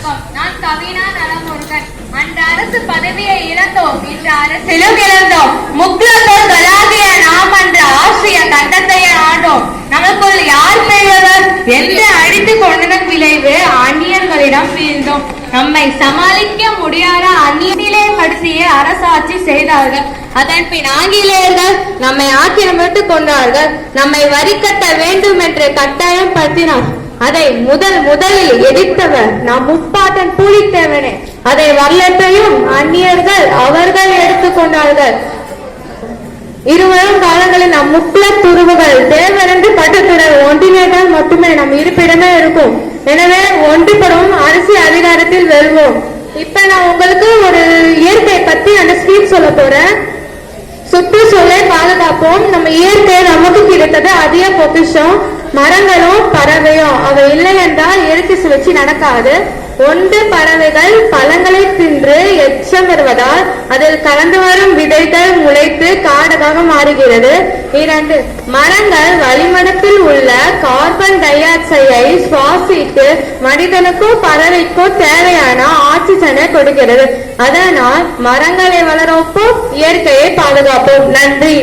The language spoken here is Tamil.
வணக்கம். நான் கவினா நலமுருகன். அன்று அரசு பதவியை இழந்தோம், இன்று அரசிலும் இழந்தோம். முக்குலத்தோர்களாகிய நாம் அன்று ஆசிய கண்டத்தையே ஆண்டோம். நமக்குள் யார் பெரியவர் என்று அடித்துக் கொண்டதன் விளைவு அந்நியர்களிடம் வீழ்ந்தோம். நம்மை சமாளிக்க முடியாத அந்நியப்படுத்திய அரசாட்சி செய்தார்கள். அதன் பின் ஆங்கிலேயர்கள் நம்மை ஆக்கிரமித்துக் கொண்டார்கள். நம்மை வரி கட்ட வேண்டும் என்று கட்டாயம் படுத்தினார். அதை முதலில் எதிர்த்தவர் நம் முப்பாட்டன் பூலித்தேவனே. அதை வரலாற்றையும் அந்நியர்கள் அவர்கள் எடுத்துக்கொண்டார்கள். இருவரும் காலங்களில் நம் முக்குல துருவுகள் தேவரென்று பட்டத்துடன் ஒன்றிணைந்தால் மட்டுமே நம் இருப்பிடமே இருக்கும். எனவே ஒன்றுபடும் அரசியல் அதிகாரத்தில் வெல்வோம். இப்ப நான் உங்களுக்கு ஒரு இயற்கை பத்தி அந்த ஸ்பீச் சொல்ல போறேன். சுற்றுச்சூழலை பாதுகாப்போம். நம்ம இயற்கை நமக்கு கிடைத்தது அதிக பொக்கிஷம். மரங்களும் பறவையும் அவை இல்லை என்றால் இயற்கை சுழற்சி நடக்காது. ஒன்று, பறவைகள் பழங்களை தின்று எச்சம் வருவதால் அதில் கலந்து வரும் விதைகள் முளைத்து காடாக மாறுகிறது. 2, மரங்கள் வளிமண்டலத்தில் உள்ள கார்பன் டை ஆக்சைடை சுவாசித்து மனிதனுக்கோ பறவைக்கோ தேவையான ஆக்சிஜனை கொடுக்கிறது. அதனால் மரங்களை வளர்ப்போம், இயற்கையை பாதுகாப்போம். நன்றி.